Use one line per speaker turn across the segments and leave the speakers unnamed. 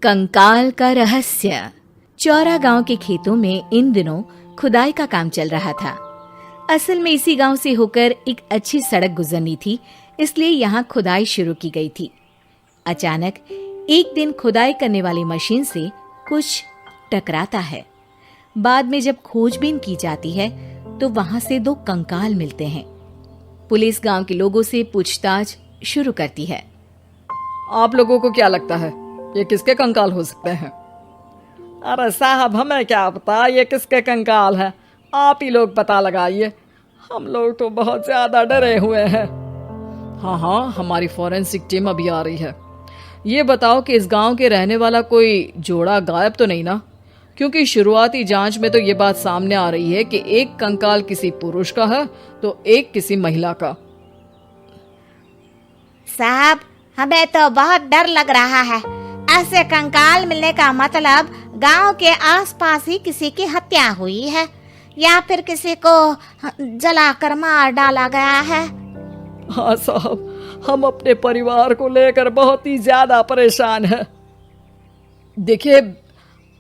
कंकाल का रहस्य। चौरा गांव के खेतों में इन दिनों खुदाई का काम चल रहा था। असल में इसी गांव से होकर एक अच्छी सड़क गुजरनी थी, इसलिए यहाँ खुदाई शुरू की गई थी। अचानक एक दिन खुदाई करने वाली मशीन से कुछ टकराता है। बाद में जब खोजबीन की जाती है तो वहां से 2 कंकाल मिलते हैं। पुलिस गांव के लोगों से पूछताछ शुरू करती है।
आप लोगों को क्या लगता है ये किसके कंकाल हो सकते हैं? अरे साहब, हमें क्या पता ये किसके कंकाल है, आप ही लोग पता लगाइए। हम लोग तो बहुत ज्यादा डरे हुए हैं। हाँ, हमारी फॉरेंसिक टीम अभी आ रही है। ये बताओ कि इस गांव के रहने वाला कोई जोड़ा गायब तो नहीं ना? क्योंकि शुरुआती जांच में तो ये बात सामने आ रही है कि एक कंकाल किसी पुरुष का है तो एक किसी महिला का।
साहब, हमें तो बहुत डर लग रहा है। ऐसे कंकाल मिलने का मतलब गांव के आसपास ही किसी की हत्या हुई है या फिर किसी को जलाकर मार डाला गया है।
हाँ साहब, हम अपने परिवार को लेकर बहुत ही ज्यादा परेशान हैं। देखिए,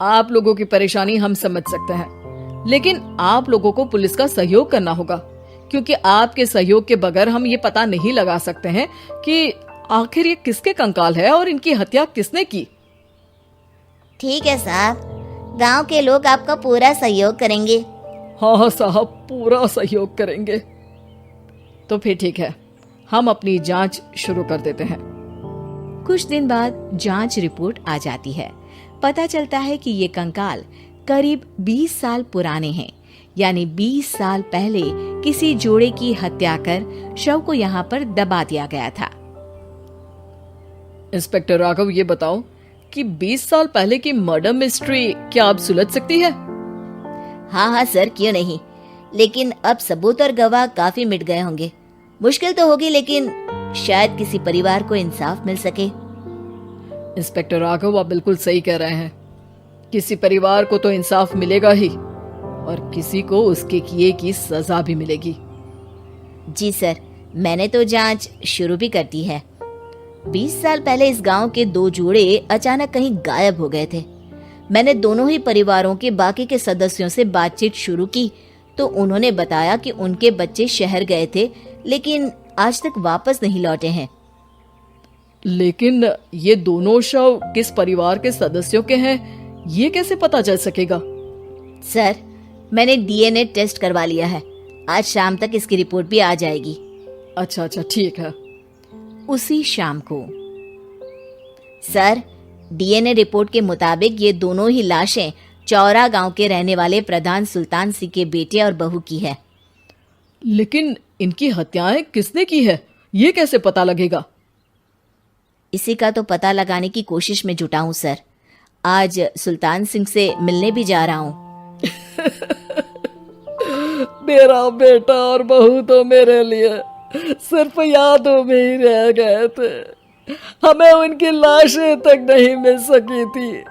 आप लोगों की परेशानी हम समझ सकते हैं, लेकिन आप लोगों को पुलिस का सहयोग करना होगा, क्योंकि आपके सहयोग के बगैर हम ये पता नहीं लगा सकते हैं कि आखिर ये किसके कंकाल है और इनकी हत्या किसने की।
ठीक है साहब, गांव के लोग आपका पूरा सहयोग करेंगे।
हाँ साहब, पूरा सहयोग करेंगे। तो फिर ठीक है, हम अपनी जांच शुरू कर देते हैं।
कुछ दिन बाद जांच रिपोर्ट आ जाती है। पता चलता है कि ये कंकाल करीब 20 साल पुराने हैं, यानी 20 साल पहले किसी जोड़े की हत्या कर शव को यहाँ पर दबा दिया गया था।
इंस्पेक्टर राघव, ये बताओ कि 20 साल पहले की मर्डर मिस्ट्री क्या अब सुलझ सकती है?
हाँ सर, क्यों नहीं, लेकिन अब सबूत और गवाह काफी मिट गए होंगे। मुश्किल तो होगी, लेकिन शायद किसी परिवार को इंसाफ मिल सके।
इंस्पेक्टर राघव, आप बिल्कुल सही कह रहे हैं। किसी परिवार को तो इंसाफ मिलेगा ही और किसी को उसके किए की सजा भी मिलेगी।
जी सर, मैंने तो जांच शुरू भी कर दी है। 20 साल पहले इस गांव के 2 जोड़े अचानक कहीं गायब हो गए थे। मैंने दोनों ही परिवारों के बाकी के सदस्यों से बातचीत शुरू की तो उन्होंने बताया कि उनके बच्चे शहर गए थे, लेकिन आज तक वापस नहीं लौटे हैं।
लेकिन ये दोनों शव किस परिवार के सदस्यों के हैं, ये कैसे पता चल सकेगा?
सर, मैंने डीएनए टेस्ट करवा लिया है। आज शाम तक इसकी रिपोर्ट भी आ जाएगी।
अच्छा, ठीक है।
उसी शाम को
सर, डीएनए रिपोर्ट के मुताबिक ये दोनों ही लाशें चौरा गांव के रहने वाले प्रधान सुल्तान सिंह के बेटे और बहू की है।
लेकिन इनकी हत्याएं किसने की है, ये कैसे पता लगेगा?
इसी का तो पता लगाने की कोशिश में जुटा हूँ सर। आज सुल्तान सिंह से मिलने भी जा रहा हूँ।
मेरा बेटा और बहू तो मेरे लिए सिर्फ यादों में ही रह गए थे। हमें उनकी लाशें तक नहीं मिल सकी थी।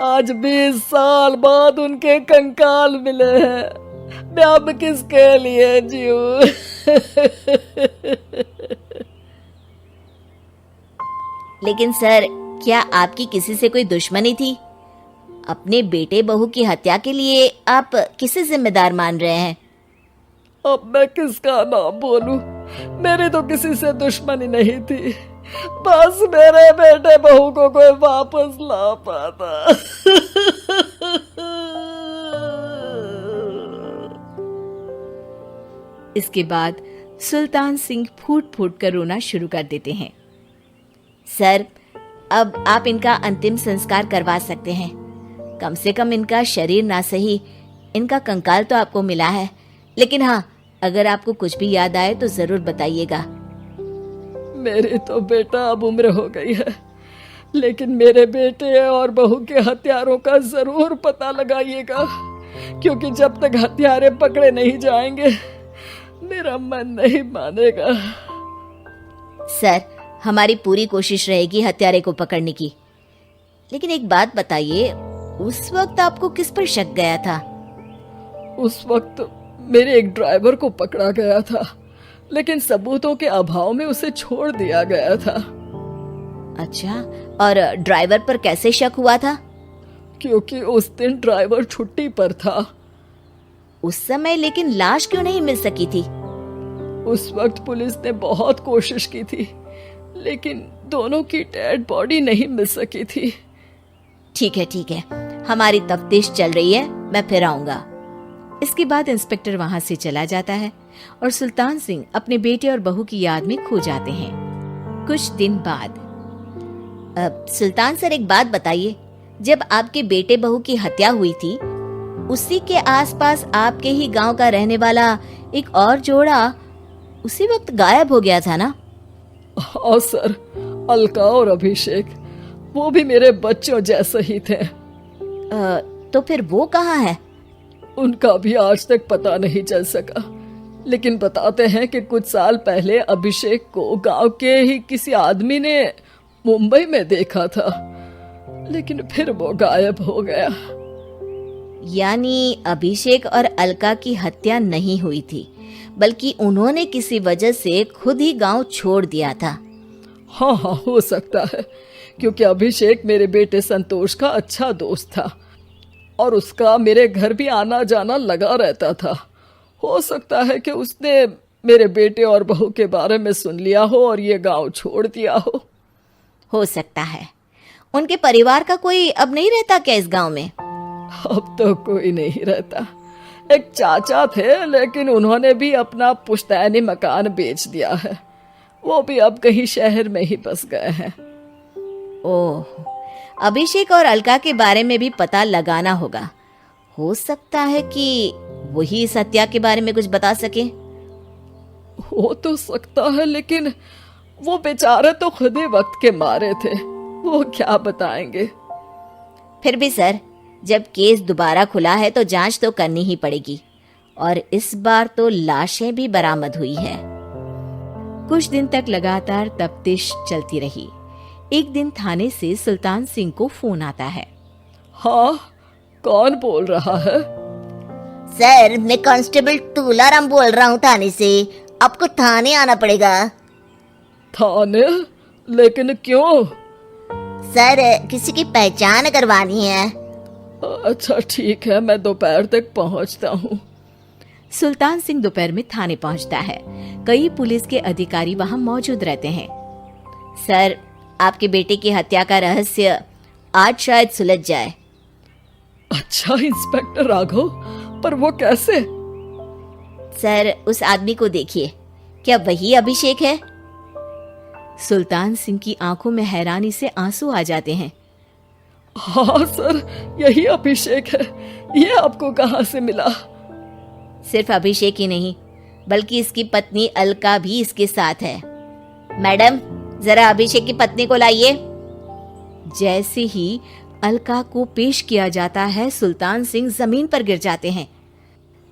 आज 20 साल बाद उनके कंकाल मिले हैं। मैं अब किसके लिए जीऊं?
लेकिन सर, क्या आपकी किसी से कोई दुश्मनी थी? अपने बेटे बहू की हत्या के लिए आप किसे जिम्मेदार मान रहे हैं?
अब मैं किसका नाम बोलूं? मेरी तो किसी से दुश्मनी नहीं थी, बस मेरे बेटे बहू को कोई वापस ला पाता।
इसके बाद सुल्तान सिंह फूट फूट कर रोना शुरू कर देते हैं।
सर, अब आप इनका अंतिम संस्कार करवा सकते हैं। कम से कम इनका शरीर ना सही, इनका कंकाल तो आपको मिला है। लेकिन हाँ, अगर आपको कुछ भी याद आए तो जरूर बताइएगा।
मेरी तो बेटा अब उम्र हो गई है, लेकिन मेरे बेटे और बहू के हत्यारों का जरूर पता लगाइएगा, क्योंकि जब तक हत्यारे पकड़े नहीं जाएंगे मेरा मन नहीं मानेगा।
सर, हमारी पूरी कोशिश रहेगी हत्यारे को पकड़ने की। लेकिन एक बात बताइए, उस वक्त आपको किस पर शक गया था?
उस वक्त मेरे एक ड्राइवर को पकड़ा गया था, लेकिन सबूतों के अभाव में उसे छोड़ दिया गया था।
अच्छा, और ड्राइवर पर कैसे शक हुआ था?
क्योंकि उस दिन ड्राइवर छुट्टी पर था।
उस समय लेकिन लाश क्यों नहीं मिल सकी थी?
उस वक्त पुलिस ने बहुत कोशिश की थी, लेकिन दोनों की डेड बॉडी नहीं मिल सकी थी।
ठीक है, हमारी तफ्तीश चल रही है, मैं फिर आऊंगा।
इसके बाद इंस्पेक्टर वहां से चला जाता है और सुल्तान सिंह अपने बेटे और बहू की याद में खो जाते हैं। कुछ दिन बाद
सुल्तान सर, एक बात बताइए, जब आपके बेटे बहू की हत्या हुई थी, उसी के आसपास आपके ही गांव का रहने वाला एक और जोड़ा उसी वक्त गायब हो गया था ना?
हाँ सर, अलका और अभिषेक, वो भी मेरे बच्चों जैसे ही थे।
तो फिर वो कहाँ है?
उनका भी आज तक पता नहीं चल सका, लेकिन बताते हैं कि कुछ साल पहले अभिषेक को गांव के ही किसी आदमी ने मुंबई में देखा था, लेकिन फिर वो गायब हो गया।
यानी अभिषेक और अलका की हत्या नहीं हुई थी, बल्कि उन्होंने किसी वजह से खुद ही गांव छोड़ दिया था।
हाँ, हो सकता है, क्योंकि अभिषेक मेरे बेटे संतोष का अच्छा दोस्त था और उसका मेरे घर भी आना जाना लगा रहता था। हो सकता है कि उसने मेरे बेटे और बहू के बारे में सुन लिया हो और ये गांव छोड़ दिया हो
सकता है। उनके परिवार का कोई अब नहीं रहता क्या इस गांव में?
अब तो कोई नहीं रहता। एक चाचा थे, लेकिन उन्होंने भी अपना पुश्तैनी मकान बेच दिया है। वो भी अब कहीं शहर में ही बस गए हैं।
ओह, अभिषेक और अलका के बारे में भी पता लगाना होगा। हो सकता है कि वही इस हत्या के बारे में कुछ बता सके।
हो तो सकता है, लेकिन वो बेचारे तो खुद ही वक्त के मारे थे, वो क्या बताएंगे।
फिर भी सर, जब केस दोबारा खुला है तो जांच तो करनी ही पड़ेगी, और इस बार तो लाशें भी बरामद हुई है।
कुछ दिन तक लगातार तफ्तीश चलती रही। एक दिन थाने से सुल्तान सिंह को फोन आता है।
हाँ, कौन बोल रहा है?
सर, मैं कांस्टेबल तुलाराम बोल रहा हूँ थाने से। आपको थाने आना पड़ेगा।
थाने? लेकिन क्यों?
सर, किसी की पहचान करवानी है।
अच्छा ठीक है, मैं दोपहर तक पहुंचता हूँ।
सुल्तान सिंह दोपहर में थाने पहुंचता है। कई पुलिस के अधिकारी वहां मौजूद रहते हैं।
सर, आपके बेटे की हत्या का रहस्य आज शायद सुलझ जाए।
अच्छा इंस्पेक्टर राघव, पर वो कैसे?
सर, उस आदमी को देखिए, क्या वही अभिषेक है?
सुल्तान सिंह की आंखों में हैरानी से आंसू आ जाते हैं।
हाँ सर, यही अभिषेक है। ये आपको कहाँ से मिला?
सिर्फ अभिषेक ही नहीं, बल्कि इसकी पत्नी अलका भी इसके साथ है। मैडम, जरा अभिषेक की पत्नी को लाइए।
जैसे ही अलका को पेश किया जाता है, सुल्तान सिंह जमीन पर गिर जाते हैं।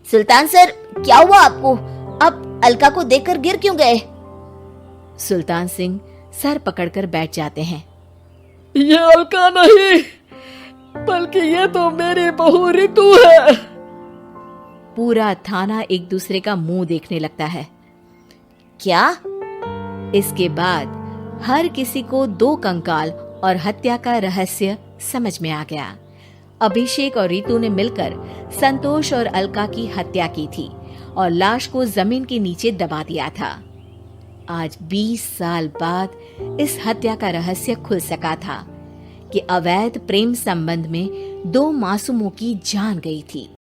सुल्तान सर, क्या हुआ आपको? आप अलका को देखकर गिर क्यों गए?
सुल्तान सिंह सर पकड़कर बैठ जाते हैं।
ये अलका नहीं, बल्कि ये तो मेरी बहू रितु है।
पूरा थाना एक दूसरे का मुंह देखने लगता है।
क्या?
इसके बाद हर किसी को दो कंकाल और हत्या का रहस्य समझ में आ गया। अभिषेक और रितु ने मिलकर संतोष और अलका की हत्या की थी और लाश को जमीन के नीचे दबा दिया था। आज 20 साल बाद इस हत्या का रहस्य खुल सका था कि अवैध प्रेम संबंध में दो मासूमों की जान गई थी।